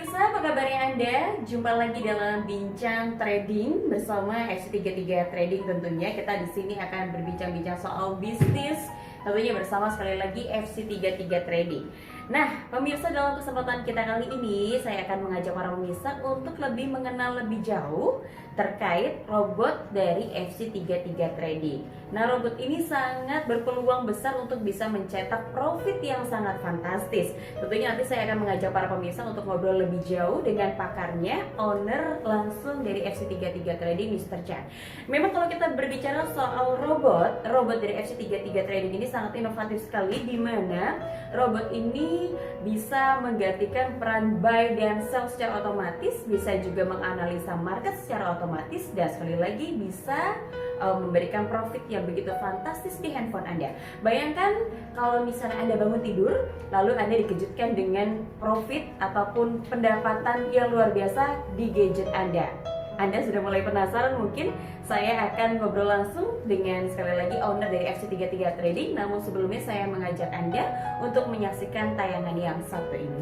pemirsa, apa kabarnya Anda? Jumpa lagi dalam Bincang Trading bersama FC33 Trading. Tentunya kita di sini akan berbincang-bincang soal bisnis, tentunya bersama sekali lagi FC33 Trading. Nah, pemirsa, dalam kesempatan kita kali ini saya akan mengajak para pemirsa untuk lebih mengenal lebih jauh terkait robot dari FC33 Trading. Nah, robot ini sangat berpeluang besar untuk bisa mencetak profit yang sangat fantastis. Tentunya nanti saya akan mengajak para pemirsa untuk ngobrol lebih jauh dengan pakarnya, owner langsung dari FC33 Trading, Mr. Chan. Memang kalau kita berbicara soal robot dari FC33 Trading ini sangat inovatif sekali, di mana robot ini bisa menggantikan peran buy dan sell secara otomatis, bisa juga menganalisa market secara otomatis, dan sekali lagi bisa memberikan profit yang begitu fantastis di handphone Anda. Bayangkan kalau misalnya Anda bangun tidur, lalu Anda dikejutkan dengan profit ataupun pendapatan yang luar biasa di gadget Anda. Anda sudah mulai penasaran? Mungkin saya akan ngobrol langsung dengan sekali lagi owner dari FC33 Trading. Namun sebelumnya saya mengajak Anda untuk menyaksikan tayangan yang satu ini.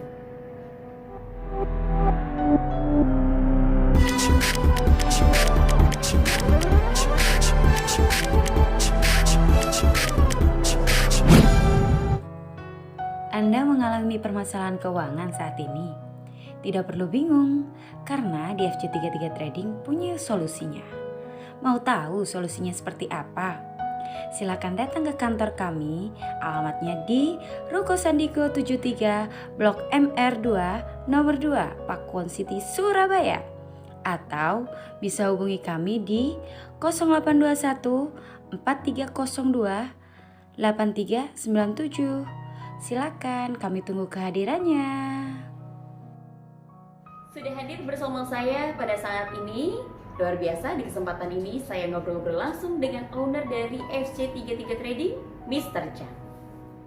Anda mengalami permasalahan keuangan saat ini? Tidak perlu bingung, karena di FC33 Trading punya solusinya. Mau tahu solusinya seperti apa? Silakan datang ke kantor kami, alamatnya di Ruko Sandiko 73, Blok MR2, nomor 2, Pakuwon City, Surabaya. Atau bisa hubungi kami di 0821 4302 8397. Silakan, kami tunggu kehadirannya. Sudah hadir bersama saya pada saat ini. Luar biasa, di kesempatan ini saya ngobrol-ngobrol langsung dengan owner dari FC33 Trading, Mr. Chan.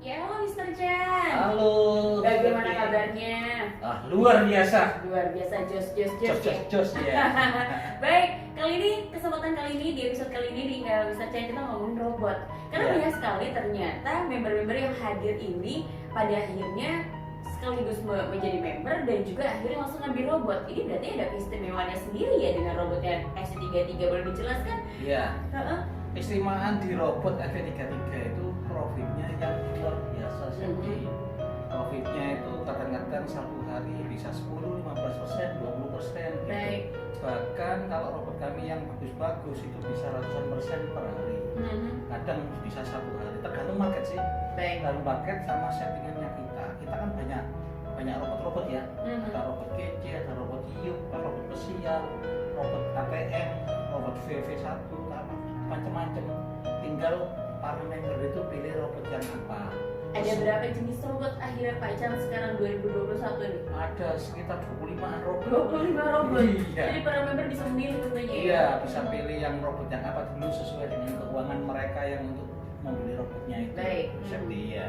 Ya, halo Mr. Chan. Halo. Bagaimana kabarnya? Luar biasa. Luar biasa, jos Ya. Baik, kesempatan kali ini di episode kali ini di Mr. Chan kita ngomongin robot. Karena banyak sekali ternyata member-member yang hadir ini pada akhirnya sekaligus menjadi member dan juga akhirnya langsung ngambil robot. Ini berarti ada keistimewaannya sendiri ya dengan robotnya FC33, boleh dijelaskan? Iya. Keistimewaan di robot FC33 itu profitnya yang luar biasa sekali. Profitnya itu kadang-kadang satu hari bisa 10, 15%, 20%. Baik. Bahkan kalau robot kami yang bagus-bagus itu bisa ratusan persen per hari. Kadang bisa satu hari, tergantung market sih. Baik. Tergantung market sama settingannya kita. Kita kan banyak robot-robot ya. Ada robot GC, ada robot iup, robot pesiar, robot ATM, robot VV1, macam-macam. Tinggal para member itu pilih robot yang apa. Ada berapa jenis robot akhirnya Pak Chan sekarang 2021 nih? Ada sekitar 25-an robot. 25 robot? Iya. Jadi para member bisa memilih tentunya ya? Iya, bisa pilih yang robot yang apa dulu sesuai dengan keuangan mereka yang untuk membeli robotnya itu. Baik. Seperti ya.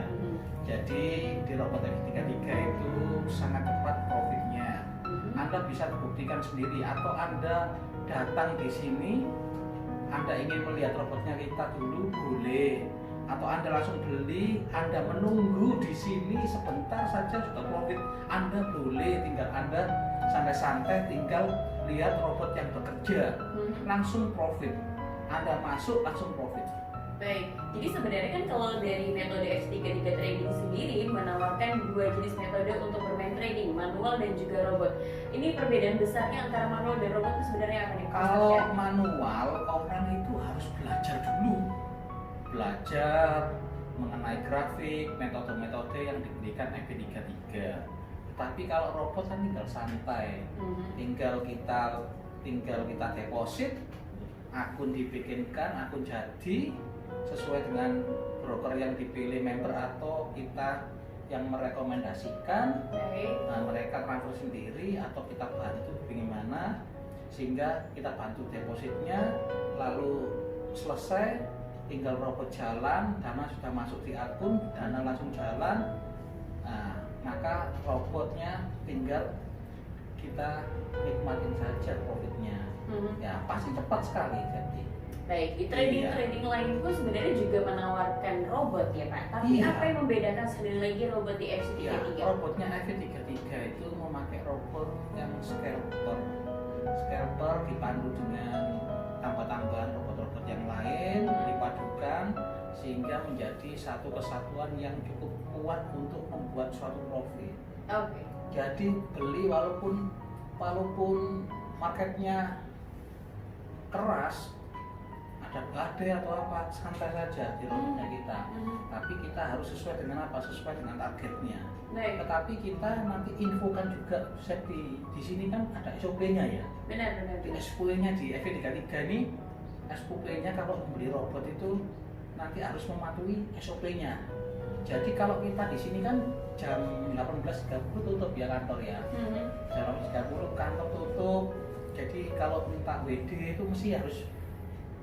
Jadi di robot FC33 itu sangat cepat profitnya. Anda bisa buktikan sendiri atau Anda datang di sini, Anda ingin melihat robotnya kita dulu boleh. Atau Anda langsung beli, Anda menunggu di sini sebentar saja sudah profit. Anda boleh, tinggal Anda santai-santai tinggal lihat robot yang bekerja, langsung profit. Anda masuk langsung profit. Baik, jadi sebenarnya kan kalau dari metode FC33 Trading sendiri menawarkan dua jenis metode untuk bermain trading, manual dan juga robot. Ini perbedaan besarnya antara manual dan robot itu sebenarnya apa nih? Kalau manual, orang itu harus belajar dulu. Belajar mengenai grafik, metode-metode yang diberikan FC33. Tapi kalau robot kan tinggal santai. Tinggal kita deposit, akun dibikinkan, akun jadi sesuai dengan broker yang dipilih member atau kita yang merekomendasikan. Nah, mereka transfer sendiri atau kita bantu bagaimana sehingga kita bantu depositnya, lalu selesai tinggal robot jalan, dana sudah masuk di akun, dana langsung jalan. Nah, maka robotnya tinggal kita nikmatin saja profitnya. Ya pasti cepat sekali. Jadi Baik, di Iya. trading lain pun sebenarnya juga menawarkan robot ya Pak. Tapi Iya. apa yang membedakan sekali lagi robot di Ya, FC33? robotnya FV33 itu memakai robot yang scalper dipandu dengan tambah-tambahan robot-robot yang lain dipadukan sehingga menjadi satu kesatuan yang cukup kuat untuk membuat suatu profit. Oke. Jadi beli walaupun marketnya keras, ada badai atau apa, santai saja di robotnya kita. Tapi kita harus sesuai dengan apa? Sesuai dengan targetnya. Baik, Tetapi kita nanti infokan juga, Set, di sini kan ada SOP-nya ya. benar. Di SOP-nya di FV33 ini, SOP-nya kalau membeli robot itu nanti harus mematuhi SOP-nya. Jadi kalau kita di sini kan jam 18.30 tutup ya kantor ya. Jam 18.30 kantor tutup. Jadi kalau minta WD itu mesti harus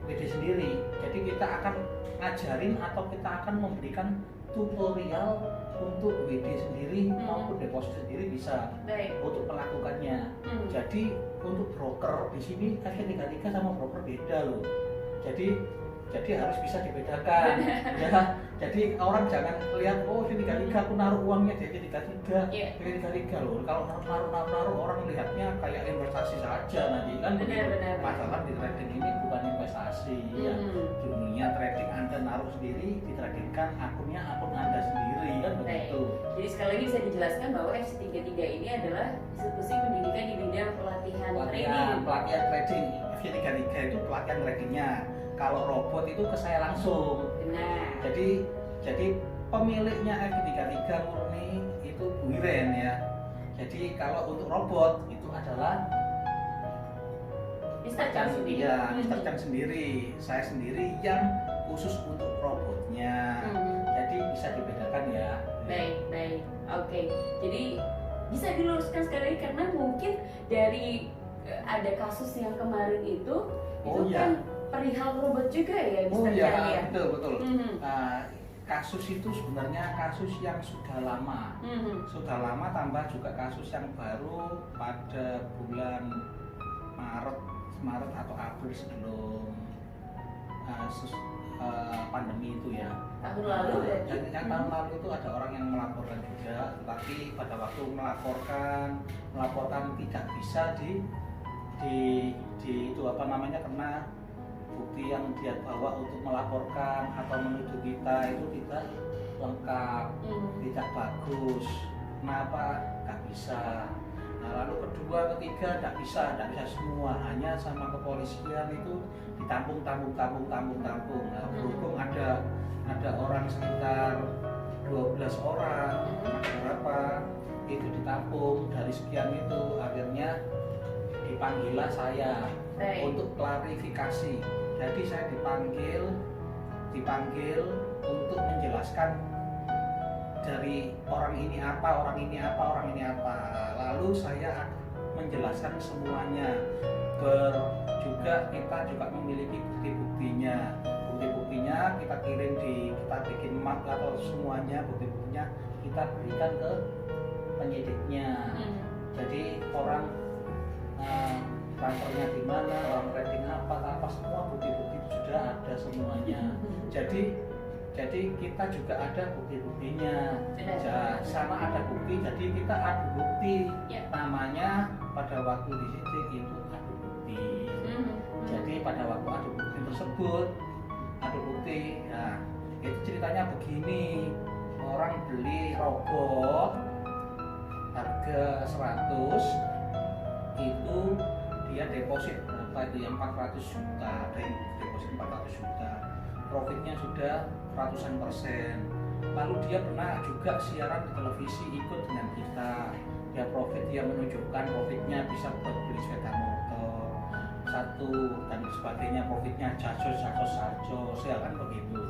WD sendiri. Jadi kita akan ngajarin atau kita akan memberikan tutorial untuk WD sendiri maupun deposit sendiri bisa Baik. untuk melakukannya. Jadi untuk broker di sini FV33 sama broker beda loh. Jadi harus bisa dibedakan. Ya. Jadi orang jangan lihat oh FV33 aku naruh uangnya di FV33. Iya. FV33 loh. Kalau naruh orang lihatnya kayak investasi saja nanti kan. Benar. Padahal di trading ini bukan investasi ya. Di dunia trading Anda naruh sendiri, ditradingkan akunnya akun Anda sendiri kan begitu. Jadi sekali lagi bisa dijelaskan bahwa FC33 ini adalah institusi pendidikan di bidang pelatihan trading. Pelatihan trading. FC33 itu pelatihan tradingnya. Kalau robot itu ke saya langsung. Benar. Jadi pemiliknya FC33 murni itu Bu Iren ya. Jadi kalau untuk robot itu adalah Mr. Chan sendiri. Ya, Mr. Chan sendiri. Saya sendiri yang khusus untuk robotnya. Jadi bisa dibedakan ya. Baik. Oke. Jadi bisa diluruskan sekali lagi karena mungkin dari ada kasus yang kemarin itu kan perihal robot juga ya, Mr. Chan ya. Betul. Kasus itu sebenarnya kasus yang sudah lama. Sudah lama tambah juga kasus yang baru pada bulan Maret atau April sebelum pandemi itu ya. Tahun lalu berarti. Yang tahun lalu itu ada orang yang melaporkan juga, tapi pada waktu melaporkan tidak bisa di itu apa namanya, karena bukti yang dia bawa untuk melaporkan atau menuduh kita itu tidak lengkap, tidak bagus. Kenapa? Nggak bisa. Nah, lalu kedua, ketiga nggak bisa semua, hanya sama kepolisian itu ditampung. Nah, berhubung ada orang sekitar 12 orang, berapa itu ditampung dari sekian itu, akhirnya dipanggillah saya untuk klarifikasi. Jadi saya dipanggil untuk menjelaskan dari orang ini apa. Lalu saya menjelaskan semuanya. Kita juga memiliki bukti-buktinya. Bukti-buktinya kita bikin map atau semuanya bukti-buktinya kita berikan ke penyidiknya. Jadi orang transfernya di mana, orang trading apa semua bukti-bukti sudah ada semuanya. Jadi kita juga ada bukti-buktinya. Sama ada bukti, jadi kita adu bukti. Namanya pada waktu di sini itu adu bukti. Jadi pada waktu adu bukti tersebut, nah itu ceritanya begini. Orang beli robot harga 100 itu dia deposit berapa itu yang 400 juta, ada yang deposit 400 juta, profitnya sudah ratusan persen. Lalu dia pernah juga siaran di televisi ikut dengan kita, dia menunjukkan profitnya bisa buat beli sepeda motor satu dan sebagainya, profitnya jajos ya kan begitu.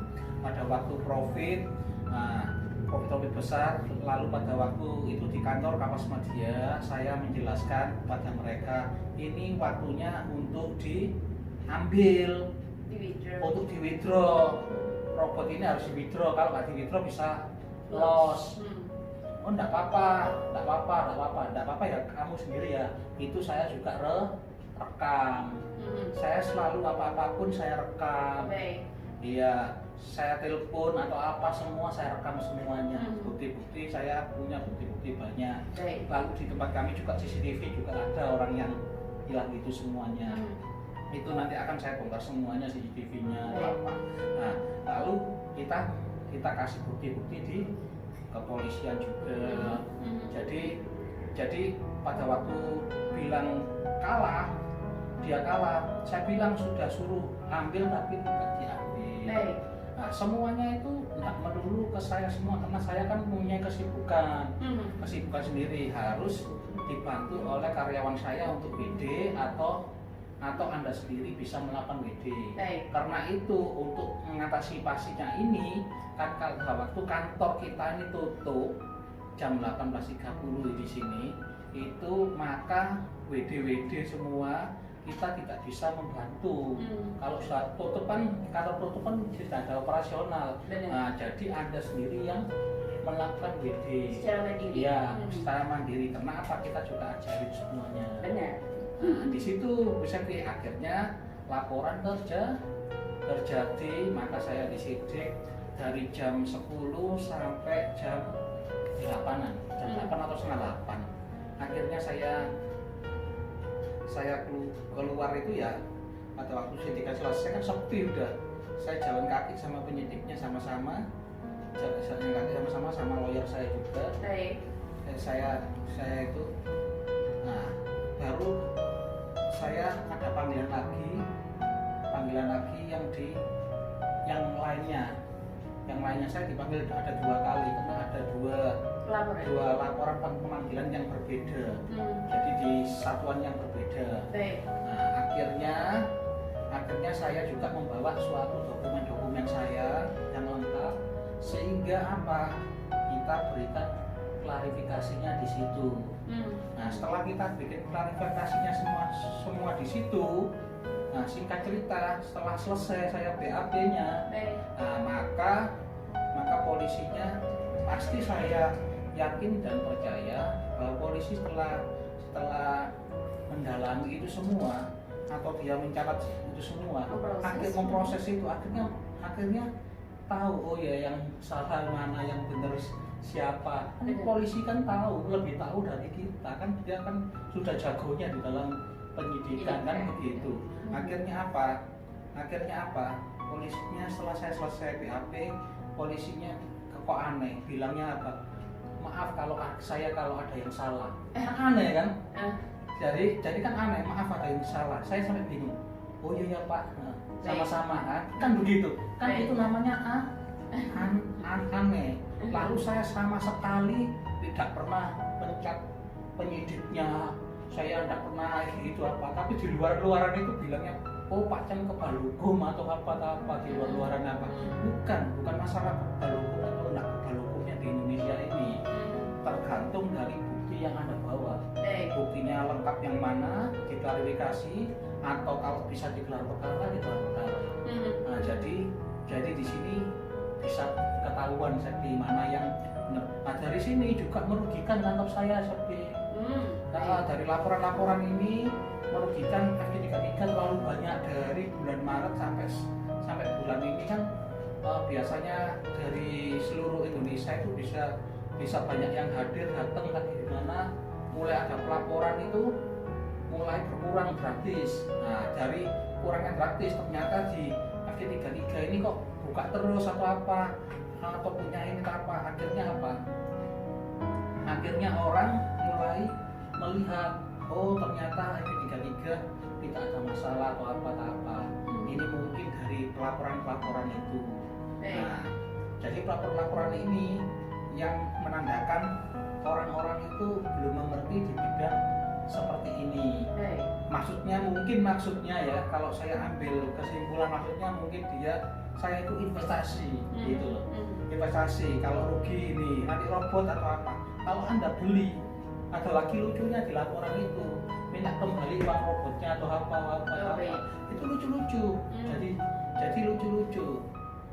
Pada waktu profit besar, lalu pada waktu itu di kantor Kapas Media saya menjelaskan kepada mereka ini waktunya untuk diambil, untuk di withdraw. Robot ini harus di withdraw, kalau nggak di withdraw bisa loss. Oh enggak apa-apa ya kamu sendiri ya. Itu saya juga rekam. Saya selalu apapun saya rekam. Baik. Iya, saya telepon atau apa semua saya rekam semuanya. Bukti-bukti saya punya bukti-bukti banyak. Baik. Lalu di tempat kami juga CCTV juga ada orang yang hilang itu semuanya. Itu nanti akan saya bongkar semuanya CCTV-nya apa. Nah, lalu kita kasih bukti-bukti di kepolisian juga. Jadi pada waktu bilang kalah, dia kalah. Saya bilang sudah suruh ambil tapi tidak diambil. Baik. Nah, semuanya itu tidak melulu ke saya semua karena saya kan punya kesibukan sendiri, harus dibantu oleh karyawan saya untuk WD atau Anda sendiri bisa melakukan WD. Baik. Karena itu untuk mengatasi pastinya ini kan kalau waktu kantor kita ini tutup jam 18.30 di sini itu, maka WD semua kita tidak bisa membantu. Kalau sudah tutup kan, kantor tutup kan tidak ada operasional. Benar. Nah, jadi Anda sendiri yang melakukan WD Secara mandiri. ya, secara mandiri. Karena apa, kita juga ajarin semuanya. Benar. Nah, di situ bisa akhirnya laporan terjadi, maka saya disidik dari jam 10 sampai jam 8-an, jam 8 atau setengah 8. Akhirnya saya keluar itu ya pada waktu sidiknya selesai kan sepi udah. Saya jalan kaki sama penyidiknya sama-sama, jalan kaki sama-sama sama lawyer saya juga. Baik. Saya itu, nah baru saya ada panggilan lagi yang lainnya saya dipanggil ada 2 kali karena ada dua laporan pemanggilan yang berbeda. Jadi di satuan yang berbeda. Baik. Nah, akhirnya saya juga membawa suatu dokumen saya yang lengkap sehingga apa, kita berikan klarifikasinya di situ. Nah, setelah kita bikin klarifikasinya semua di situ, nah singkat cerita setelah selesai saya BAP-nya, nah maka polisinya pasti saya yakin dan percaya bahwa polisi setelah mendalami itu semua atau dia mencatat itu semua, memproses itu akhirnya tahu, oh ya yang salah mana, yang benar siapa. Polisi kan lebih tahu dari kita kan, dia kan sudah jagonya di dalam penyidikan kan begitu. Akhirnya apa? Polisinya setelah saya selesai BAP, polisinya kok aneh, bilangnya apa? Maaf kalau ada yang salah. Aneh kan? Jadi kan aneh, maaf ada yang salah. Saya sampai bingung. Oh iya ya Pak, sama-sama kan begitu. Kan itu namanya aneh. Lalu saya sama sekali tidak pernah pencet penyidiknya, saya tidak pernah gitu apa. Tapi di luaran itu bilangnya, oh Pak Chan kebal hukum atau apa di luaran apa. Bukan masalah kebal hukum atau tidak kebal hukumnya di Indonesia ini. Tergantung dari bukti yang Anda bawa. Buktinya lengkap yang mana, diklarifikasi, atau kalau bisa digelar perkara. Nah, jadi di sini bisa ketahuan di mana yang benar. Nah, dari sini juga merugikan kantor saya dari laporan-laporan ini merugikan FG33 terlalu banyak. Dari bulan Maret sampai bulan ini kan biasanya dari seluruh Indonesia itu bisa banyak yang datang lagi, di mana mulai ada pelaporan itu mulai berkurang gratis. Nah, dari kurangnya gratis ternyata di FG33 ini kok buka terus atau apa, atau punya ini apa. Akhirnya orang mulai melihat, oh ternyata FG33 tidak ada masalah atau apa. Ini mungkin dari pelaporan itu. Nah, jadi pelaporan ini yang menandakan orang-orang itu belum mengerti di bidang seperti ini. Maksudnya ya, kalau saya ambil kesimpulan, maksudnya mungkin saya itu investasi gitu loh. Investasi, kalau rugi ini nanti robot atau apa. Kalau Anda beli, ada lagi lucunya di laporan itu, minta kembali uang robotnya atau apa. Itu lucu-lucu. Jadi lucu-lucu.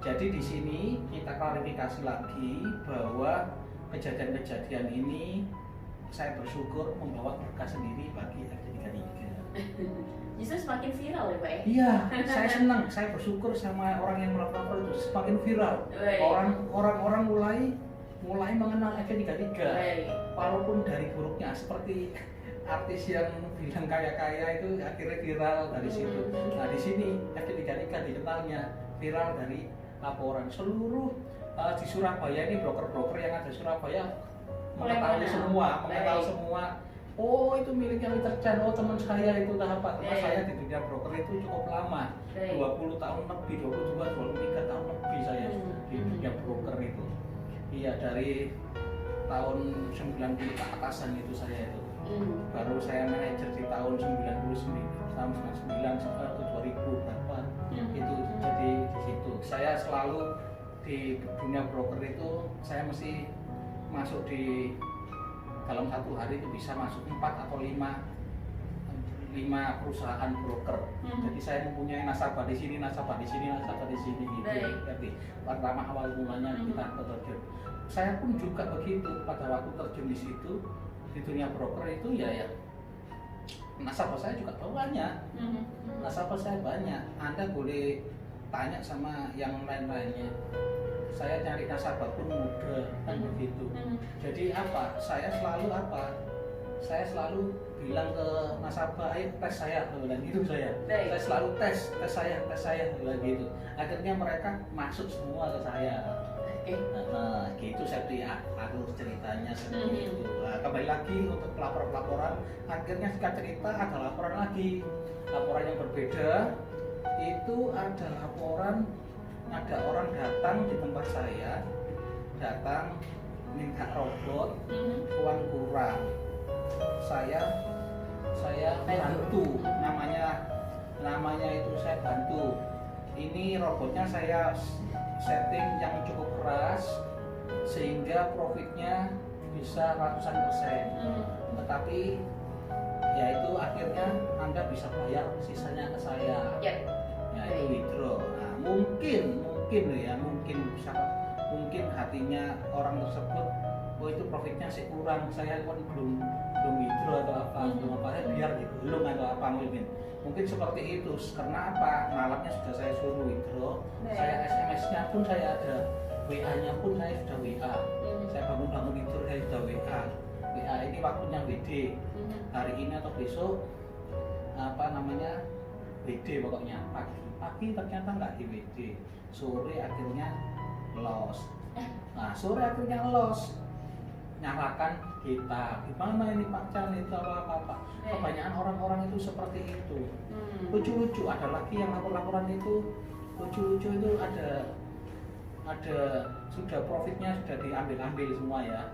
Jadi di sini kita klarifikasi lagi bahwa kejadian-kejadian ini saya bersyukur membawa berkah sendiri bagi FG33. semakin viral ya Pak ya? Iya, saya senang, saya bersyukur sama orang yang melakukan itu semakin viral. Baik. Orang mulai mengenal F33. Baik. Walaupun dari buruknya seperti artis yang bilang kaya-kaya itu akhirnya viral dari situ. Nah di sini F33 dikenalnya viral dari laporan seluruh di Surabaya ini broker-broker yang ada di Surabaya mengetahui semua. Oh itu miliknya Mr. Chan, oh teman saya itu apa? Karena saya di dunia broker itu cukup lama, 20 tahun lebih, 22, 23 tahun lebih saya di dunia broker itu. Iya dari tahun 90 ke atasan itu saya itu. Baru saya manajer di tahun 99, tahun 99 sampai 2000 berapa itu. Jadi di situ saya selalu di dunia broker itu saya mesti masuk di dalam satu hari itu bisa masuk 4 atau 5 perusahaan broker. Jadi saya mempunyai nasabah di sini gitu. Jadi pertama awal mulanya kita terjun. Saya pun juga begitu pada waktu terjun di situ di dunia broker itu ya nasabah saya juga banyak. Nasabah saya banyak. Anda boleh tanya sama yang lain-lainnya. Saya cari nasabah pun mudah kan begitu. Jadi saya selalu bilang ke nasabah, ayo tes saya dan gitu saya selalu tes saya gitu. Akhirnya mereka masuk semua ke saya. Nah, gitu saya aku ceritanya seperti itu. Nah, kembali lagi untuk pelaporan, akhirnya singkat cerita ada laporan lagi, laporan yang berbeda. Itu ada laporan, ada orang datang di tempat saya, minta robot, uang kurang. Saya bantu, namanya itu saya bantu. Ini robotnya saya setting yang cukup keras sehingga profitnya bisa ratusan persen. Tetapi ya itu akhirnya Anda bisa bayar sisanya ke saya. Ya itu withdraw. Nah, mungkin hatinya orang tersebut, oh itu profitnya sih kurang, saya kan belum withdraw atau apa, biar belum atau apa mungkin seperti itu. Karena apa? Malamnya sudah saya suruh withdraw, saya SMS-nya pun saya ada, WA-nya pun saya sudah WA. Saya bangun itu saya sudah WA ini waktunya WD hari ini atau besok WD pokoknya pagi ternyata nggak di WD, sore akhirnya loss. Nah sore akhirnya loss, nyalakan kita gimana ini Pak Chan itu apa. Kebanyakan orang-orang itu seperti itu. Lucu-lucu ada lagi yang laporan itu lucu-lucu itu ada sudah profitnya sudah diambil semua ya.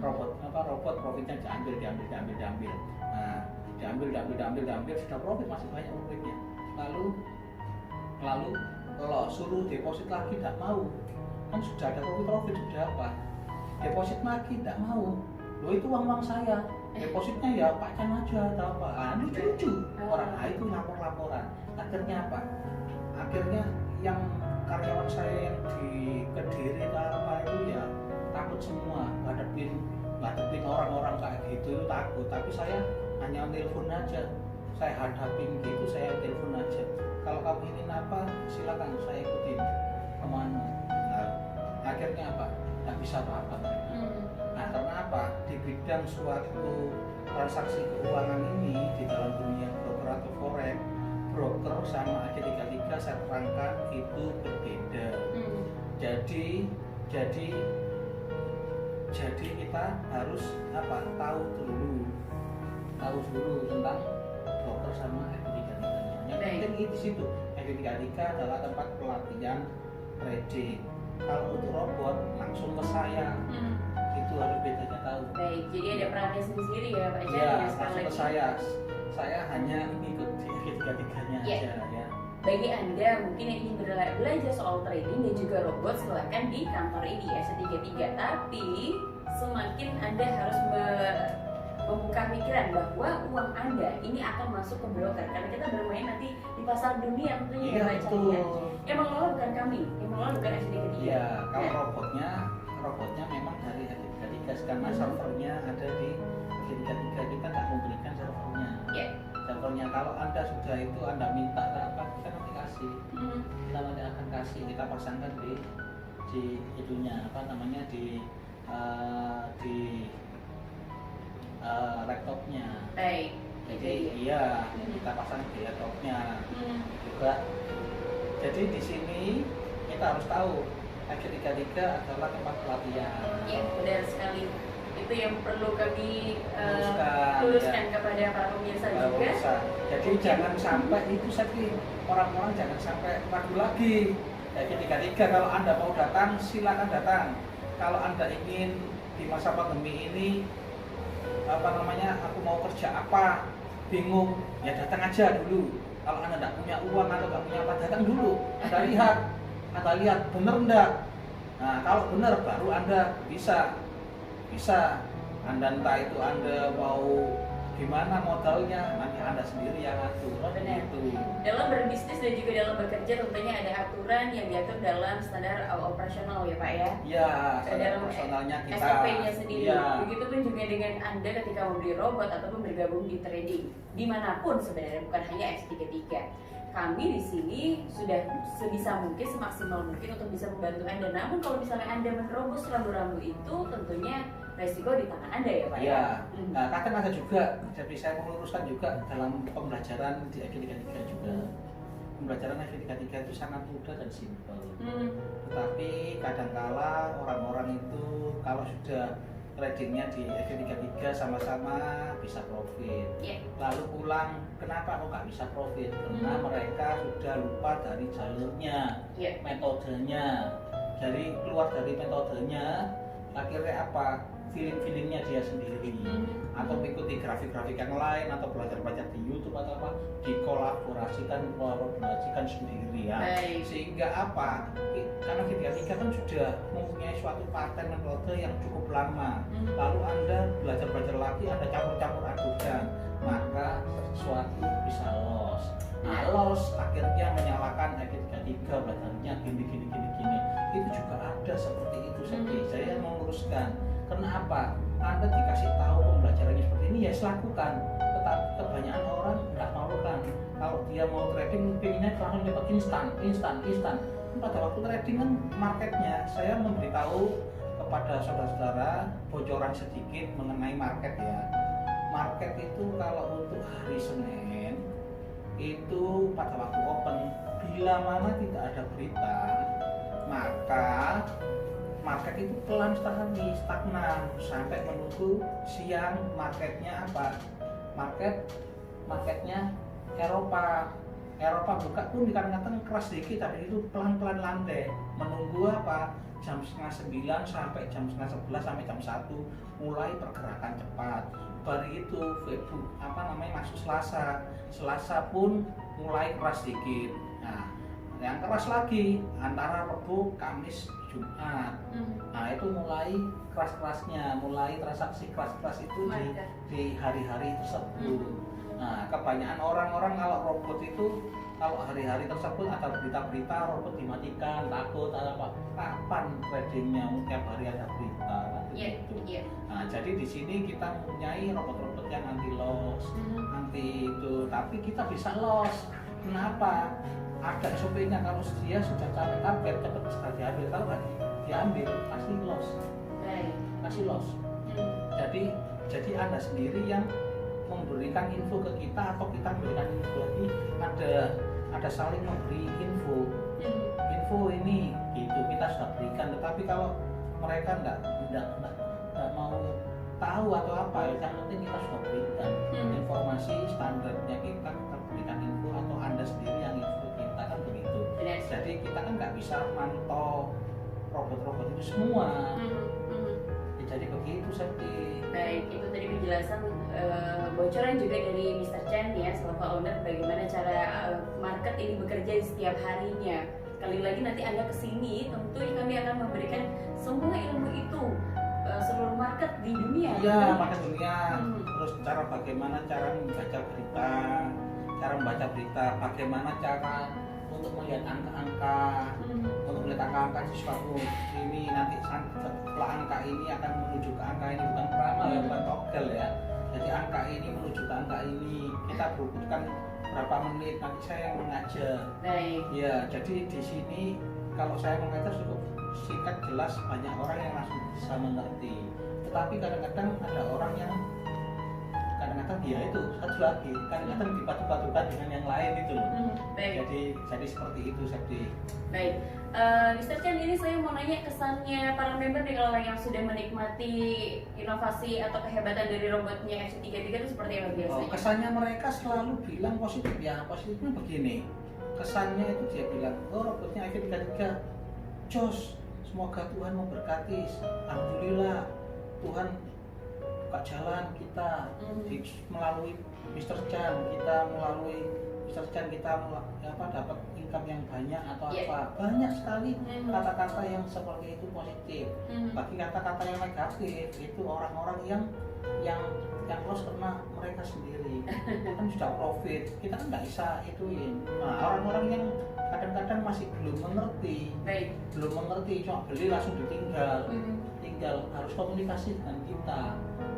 Robot profitnya diambil. Nah diambil sudah profit, masih banyak profitnya. Lalu kalau suruh deposit lagi tidak mau, kan sudah ada profit sudah apa, deposit lagi tidak mau. Loh itu uang saya, depositnya ya Pak Chan aja atau apa. Lucu-lucu orang itu laporan. Akhirnya apa? Akhirnya yang karyawan saya yang di Kediri apa itu ya takut semua ngadepin orang-orang kayak gitu, itu takut. Tapi saya hanya telepon aja, saya hadapin gitu, saya telepon aja. Kalau kamu ingin apa, silakan saya ikutin kemana. Nah, akhirnya apa? Nggak bisa apa-apa. Nah, karena apa? Di bidang suatu transaksi keuangan ini di dalam dunia broker atau forex, broker sama F33 saya terangkan itu berbeda. Jadi kita harus tahu dulu tentang broker sama F33. Yang penting di situ F33 adalah tempat pelatihan trading. Kalau untuk robot langsung ke saya, itu harus bedanya tahu. Baik, jadi ada perannya sendiri ya Pak Chan. Iya, langsung ke saya hanya mengikut F33-nya aja ya. Bagi Anda mungkin yang ingin belajar soal trading dan juga robot, silakan di kantor ini FC33. Tapi semakin Anda harus membuka pikiran bahwa uang Anda ini akan masuk ke broker, karena kita bermain nanti di pasar dunia tentunya ya Pak Chan ya. Yang mengelola bukan kami, yang mengelola bukan FC33. Iya, kalau robotnya memang dari FC33 karena servernya ada di FC33, kita nggak memberikan servernya. koordinatornya. Kalau Anda sudah itu Anda minta apa, kita nanti kasih. Kita nanti akan kasih, kita pasangkan di itunya apa namanya di laptopnya. Baik. Jadi iya, kita pasang di laptopnya juga. Jadi di sini kita harus tahu FC33 adalah tempat pelatihan. Ya, benar sekali. Itu yang perlu kami luruskan ya, kepada para pemirsa juga. Pemirsa. Jadi jangan sampai itu orang-orang jangan sampai ragu lagi. FC33 kalau Anda mau datang silakan datang. Kalau Anda ingin di masa pandemi ini aku mau kerja apa, bingung, ya datang aja dulu. Kalau Anda tidak punya uang atau tidak punya apa, datang dulu. Anda lihat benar enggak. Nah, kalau benar baru Anda bisa Anda entah itu Anda mau gimana modalnya, nanti Anda sendiri yang atur. Benar. Gitu. Dalam berbisnis dan juga dalam bekerja tentunya ada aturan yang diatur dalam standar operasional ya Pak ya. Ya, standar dalam operasionalnya kita. SOP-nya sendiri. Ya. Begitupun juga dengan Anda ketika membeli robot ataupun bergabung di trading dimanapun sebenarnya, bukan hanya FC33. Kami di sini sudah sebisa mungkin, semaksimal mungkin untuk bisa membantu Anda. Namun kalau misalnya Anda menerobos rambu-rambu itu, tentunya resiko di tangan Anda ya Pak ya. Ya. Nah, kadang ada juga, jadi saya meluruskan juga dalam pembelajaran di FC33 juga. Pembelajaran FC33 itu sangat mudah dan simpel. Tetapi kadangkala orang-orang itu kalau sudah tradingnya di FC33 sama-sama bisa profit. Lalu pulang, kenapa kok nggak bisa profit? Karena mereka sudah lupa dari jalurnya, metodenya. Jadi keluar dari metodenya, akhirnya apa? Feeling-feelingnya dia sendiri, atau mengikuti grafik-grafik yang lain, atau belajar-belajar di YouTube atau apa, dikolaborasikan sendiri ya. Sehingga apa? Karena FC33 kan sudah mempunyai suatu paten metode yang cukup lama. Lalu Anda belajar lagi, Anda campur-campur adukan, maka sesuatu bisa loss. Nah, loss akhirnya menyalahkan FC33 belajarnya gini. Itu juga ada seperti itu. Saya mau luruskan. Kenapa? Anda dikasih tahu pembelajarannya seperti ini, ya lakukan. Tetapi kebanyakan orang nggak mau kan. Kalau dia mau trading, pinginnya langsung dapat instan. Pada waktu trading kan marketnya, saya memberitahu kepada saudara-saudara bocoran sedikit mengenai market ya. Market itu kalau untuk hari Senin itu pada waktu open, bila mana tidak ada berita, maka market itu pelan sekali stagnan sampai menunggu siang. Marketnya apa? Marketnya Eropa buka pun dikatakan keras sedikit, tapi itu pelan-pelan landai menunggu apa? Jam 8:30 sampai jam 10:30 sampai jam 1 mulai pergerakan cepat. Baru itu masuk Selasa pun mulai keras sedikit. Nah, yang keras lagi antara Rabu, Kamis, Jumat. Nah, itu mulai keras-kerasnya, mulai transaksi keras-keras itu di hari-hari tersebut. Nah, kebanyakan orang-orang kalau robot itu kalau hari-hari tersebut ada berita-berita robot dimatikan, takut ada apa? Kapan tradingnya? Tiap hari ada berita. Nah, jadi di sini kita mempunyai robot-robot yang anti loss, anti itu, tapi kita bisa loss. Kenapa? Ada SOP-nya, kalau dia sudah capai target cepat sekali diambil, kalau nggak diambil pasti loss. Jadi Anda sendiri yang memberikan info ke kita atau kita memberikan info lagi, ada saling memberi info ini gitu kita sudah berikan. Tetapi kalau mereka nggak mau tahu atau apa, yang penting kita sudah berikan informasi standarnya, kita berikan info atau Anda sendiri yang info kita kan begitu. Jadi kita kan nggak bisa mantau robot-robot itu semua. Jadi begitu seperti. Baik, itu tadi penjelasan bocoran juga dari Mr. Chen ya selaku owner bagaimana cara market ini bekerja di setiap harinya. Sekali lagi nanti Anda kesini tentu kami akan memberikan semua ilmu itu seluruh market di dunia. Iya, market dunia. Terus bagaimana cara membaca berita, bagaimana cara untuk melihat angka-angka, untuk melihat angka-angka sesuatu ini nanti setelah angka ini akan menuju ke angka ini, bukan peramal ya, bukan togel ya. Jadi angka ini menuju ke angka ini, kita butuhkan berapa menit, nanti saya yang mengajar. Baik. Ya, jadi di sini kalau saya mengajar cukup singkat jelas, banyak orang yang langsung bisa mengerti. Tetapi kadang-kadang ada orang yang kadang-kadang dia itu satu lagi, kadang-kadang dipadu-padukan dengan yang lain itu loh. Baik. Jadi seperti itu, Septi. Baik, Mr. Chan, ini saya mau nanya kesannya para member nih kalau yang sudah menikmati inovasi atau kehebatan dari robotnya FC33 itu seperti apa biasanya? Kesannya mereka selalu bilang positif ya. Positifnya begini, kesannya itu dia bilang, oh robotnya FC33 jos, semoga Tuhan memberkati, alhamdulillah Tuhan buka jalan kita melalui Mr. Chan, kita dapat income yang banyak atau apa. Banyak sekali kata-kata yang seperti itu positif. Bagi kata-kata yang negatif itu orang-orang yang loss karena mereka sendiri kan sudah profit, kita kan nggak bisa ituin. Nah, orang-orang yang kadang-kadang masih belum mengerti, cuma beli langsung tinggal harus komunikasi dengan kita.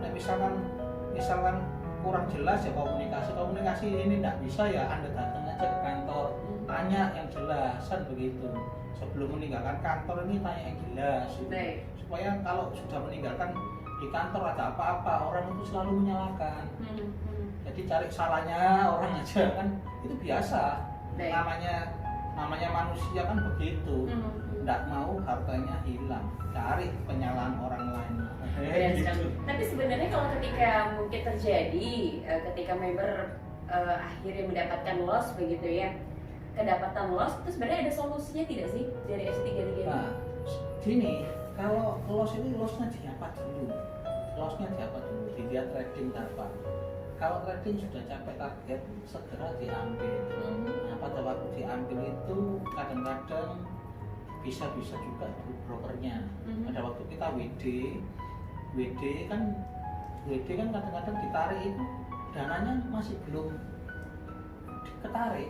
Nah, misalkan kurang jelas ya komunikasi ini tidak bisa ya, Anda datang aja ke kantor, tanya yang jelas kan begitu. Sebelum meninggalkan kantor ini tanya yang jelas gitu. Supaya kalau sudah meninggalkan di kantor ada apa-apa, orang itu selalu menyalahkan. Jadi cari salahnya orang aja kan itu biasa. Namanya manusia kan begitu. Tidak mau hartanya hilang, cari penyalahan orang lain. Gitu. Tapi sebenarnya kalau ketika mungkin terjadi ketika member akhirnya mendapatkan loss begitu ya, kedapatan loss itu sebenarnya ada solusinya tidak sih dari FC33 ini? Nah, gini, kalau loss ini lossnya diapa dulu? Di dia trading dapat. Kalau trading sudah capai target, segera diambil. Nah, pada waktu diambil itu kadang-kadang bisa juga brokernya. Pada waktu kita WD kan kadang-kadang ditarik itu dananya masih belum ketarik.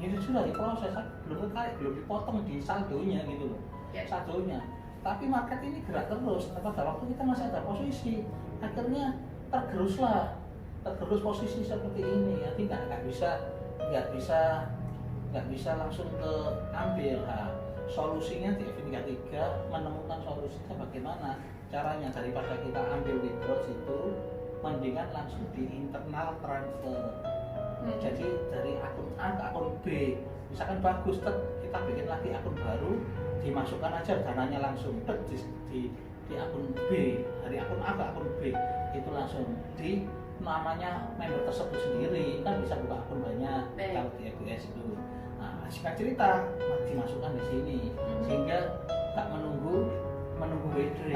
Ini sudah diproses, belum ketarik, belum dipotong di saldonya gitu loh. Saldonya. Tapi market ini gerak terus. Pada waktu kita masih ada posisi, akhirnya tergerus posisi seperti ini. Ya nggak bisa langsung ke ambil. Nah, solusinya di FC33 menemukan solusinya bagaimana caranya, daripada kita ambil withdraw itu mendingan langsung di internal transfer. Jadi dari akun A ke akun B, misalkan bagus, kita bikin lagi akun baru, dimasukkan aja dananya langsung di akun B, dari akun A ke akun B itu langsung di namanya member tersebut sendiri, kan bisa buka akun banyak kalau di FBS itu. Nah, singkat cerita dimasukkan di sini sehingga nggak menunggu WD.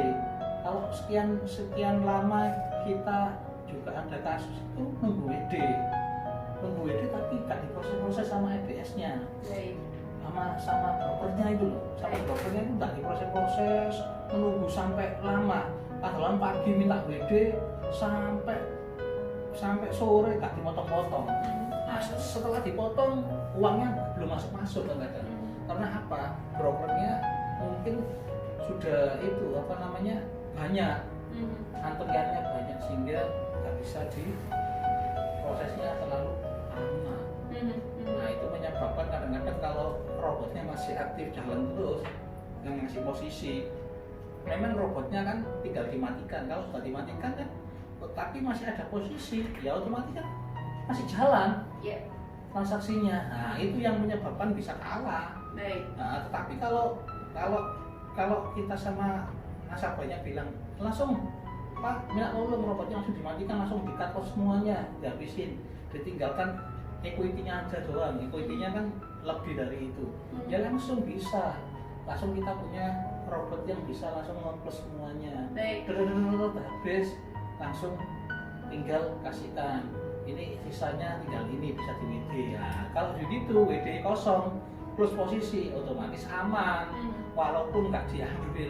Kalau sekian lama kita juga ada kasus itu nunggu WD tapi nggak diproses sama FBS-nya, sama brokernya itu loh, brokernya itu nggak diproses, menunggu sampai lama. Padahal pagi minta WD sampai sore nggak dipotong-potong. Nah, setelah dipotong uangnya belum masuk kadang-kadang. Karena apa? Brokernya mungkin sudah banyak, antriannya banyak sehingga nggak bisa prosesnya terlalu lama. Nah, itu menyebabkan kadang-kadang kalau robotnya masih aktif jalan terus yang ngasih posisi, memang robotnya kan tinggal dimatikan. Kalau sudah dimatikan kan tapi masih ada posisi, ya otomatis kan masih jalan transaksinya. Nah, itu yang menyebabkan bisa kalah. Nah, tetapi kalau kita sama nasabahnya bilang langsung, Pak, minta tolong robotnya langsung dimatikan, langsung di-cut loss semuanya, dihabisin, ditinggalkan equity-nya aja doang. Equity-nya kan lebih dari itu. Ya langsung bisa. Langsung kita punya robot yang bisa langsung nge-plus semuanya. Habis langsung tinggal kasihkan. Ini sisanya tinggal ini bisa di WD. Nah, kalau begitu WD kosong plus posisi otomatis aman. Walaupun nggak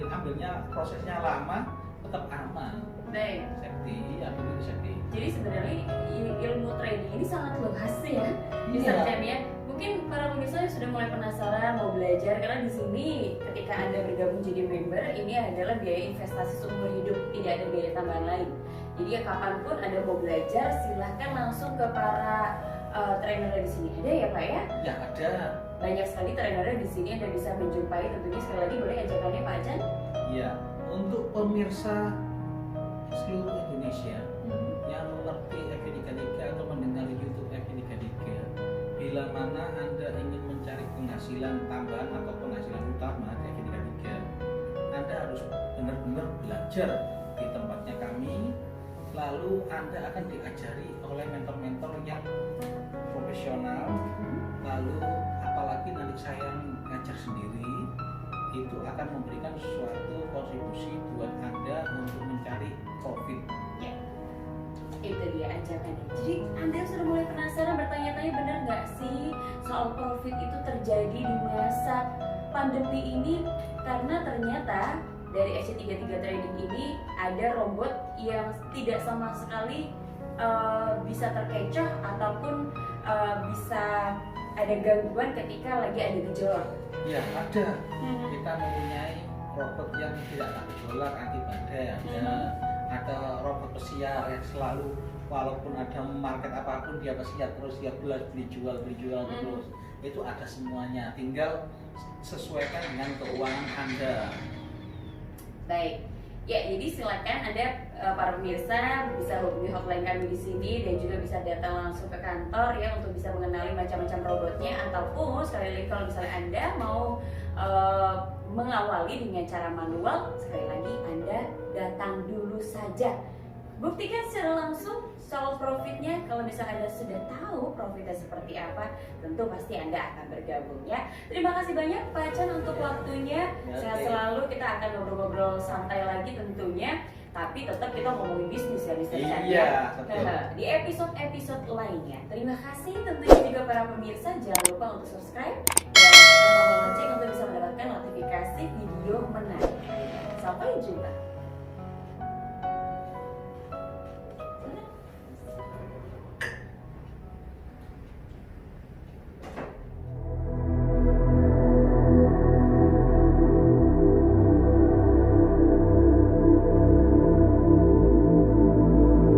ambilnya prosesnya lama, tetap aman. Safety, safety. Jadi sebenarnya ilmu trading ini sangat luas ya, Mr. Chan ya. Mungkin para pemirsa sudah mulai penasaran mau belajar, karena di sini ketika Anda bergabung jadi member, ini adalah biaya investasi seumur hidup, tidak ada biaya tambahan lain. Jadi ya kapanpun Anda mau belajar, silahkan langsung ke para trainer di sini. Ada ya Pak ya? Ya ada. Banyak sekali trainer di sini Anda bisa menjumpai. Tentunya sekali lagi boleh ajakannya Pak Ajan? Ya, untuk pemirsa seluruh Indonesia yang mengerti FV33 atau mendengar YouTube FV33, bila mana Anda ingin mencari penghasilan tambahan atau penghasilan utama di FV33, Anda harus benar-benar belajar di tempatnya kami. Lalu Anda akan diajari oleh mentor-mentor yang profesional. Lalu apalagi nanti saya ngajar sendiri, itu akan memberikan suatu kontribusi buat Anda untuk mencari profit. Ya, itu dia ajakannya. Jadi Anda sudah mulai penasaran, bertanya-tanya benar nggak sih soal profit itu terjadi di masa pandemi ini? Karena ternyata dari SC33 Trading ini ada robot yang tidak sama sekali bisa terkecoh ataupun bisa ada gangguan ketika lagi ada gejolak. Ya ada. Kita mempunyai robot yang tidak takut gejolak, anti badai. Ada robot pesiar yang selalu walaupun ada market apapun dia pesiar terus, dia beli jual terus. Itu ada semuanya. Tinggal sesuaikan dengan keuangan Anda. Baik, ya jadi silakan Anda para pemirsa bisa hubungi hotline kami di sini dan juga bisa datang langsung ke kantor ya untuk bisa mengenali macam-macam robotnya, ataupun sekali lagi kalau misalnya Anda mau mengawali dengan cara manual, sekali lagi Anda datang dulu saja. Buktikan secara langsung soal profitnya. Kalau misalnya Anda sudah tahu profitnya seperti apa, tentu pasti Anda akan bergabung ya. Terima kasih banyak Pak Acan untuk waktunya. Sehat selalu, kita akan ngobrol-ngobrol santai lagi tentunya. Tapi tetap kita ngomongin bisnis ya Mr. Chan. Iya, betul. Di episode-episode lainnya. Terima kasih tentunya juga para pemirsa. Jangan lupa untuk subscribe dan tekan tombol lonceng untuk bisa mendapatkan notifikasi video menarik. Sampai jumpa.